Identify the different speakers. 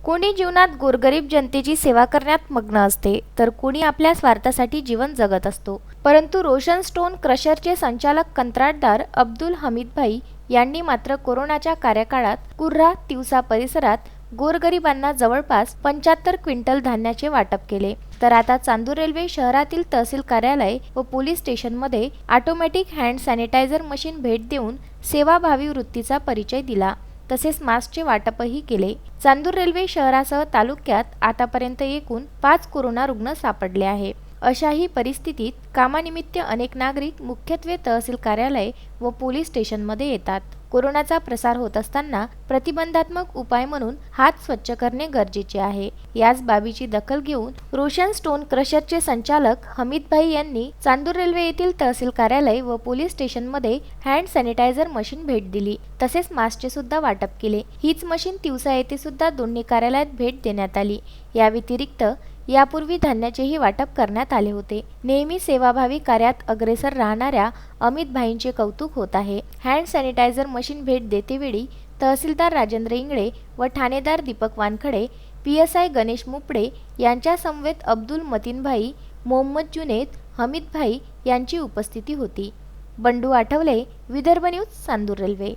Speaker 1: कोणी जीवनात गोरगरीब जनतेची सेवा करण्यात मग्न असते, तर कोणी आपल्या स्वार्थासाठी जीवन जगत असतो. परंतु रोशन स्टोन क्रशरचे संचालक कंत्राटदार अब्दुल हमीद भाई यांनी मात्र कोरोनाच्या कार्यकाळात कुर्रा तिवसा परिसरात गोरगरिबांना जवळपास 75 क्विंटल धान्याचे वाटप केले. तर आता चांदूर रेल्वे शहरातील तहसील कार्यालय व पोलीस स्टेशनमध्ये ऑटोमॅटिक हँड सॅनिटायझर मशीन भेट देऊन सेवाभावी वृत्तीचा परिचय दिला. तसेच मास्कचे वाटपही केले. चांदूर रेल्वे शहरासह तालुक्यात आतापर्यंत एकूण 5 कोरोना रुग्ण सापडले आहे. अशाही परिस्थितीत कामानिमित्त अनेक नागरिक मुख्यत्वे तहसील कार्यालय व पोलीस स्टेशनमध्ये येतात. कोरोनाचा प्रसार होत असताना प्रतिबंधात्मक उपाय म्हणून हात स्वच्छ करणे गरजेचे आहे. याच बाबीची दखल घेऊन रोशन स्टोन क्रशरचे संचालक हमीद भाई यांनी चांदूर रेल्वे येथील तहसील कार्यालय व पोलीस स्टेशनमध्ये हँड सॅनिटायझर मशीन भेट दिली. तसेच मास्कचे सुद्धा वाटप केले. हीच मशीन तिवसा येथे सुद्धा दोन्ही कार्यालयात भेट देण्यात आली. या व्यतिरिक्त यापूर्वी धान्याचेही वाटप करण्यात आले होते. नेहमी सेवाभावी कार्यात अग्रेसर राहणाऱ्या अमित भाईंचे कौतुक होत आहे. हँड सॅनिटायझर मशीन भेट देतेवेळी तहसीलदार राजेंद्र इंगळे व ठाणेदार दीपक वानखडे, PSI गणेश मुपडे यांच्या समवेत अब्दुल मतीन भाई, मोहम्मद जुनेद, हमीद भाई यांची उपस्थिती होती. Bandu Athawale, Vidarbha news, Chandur railway.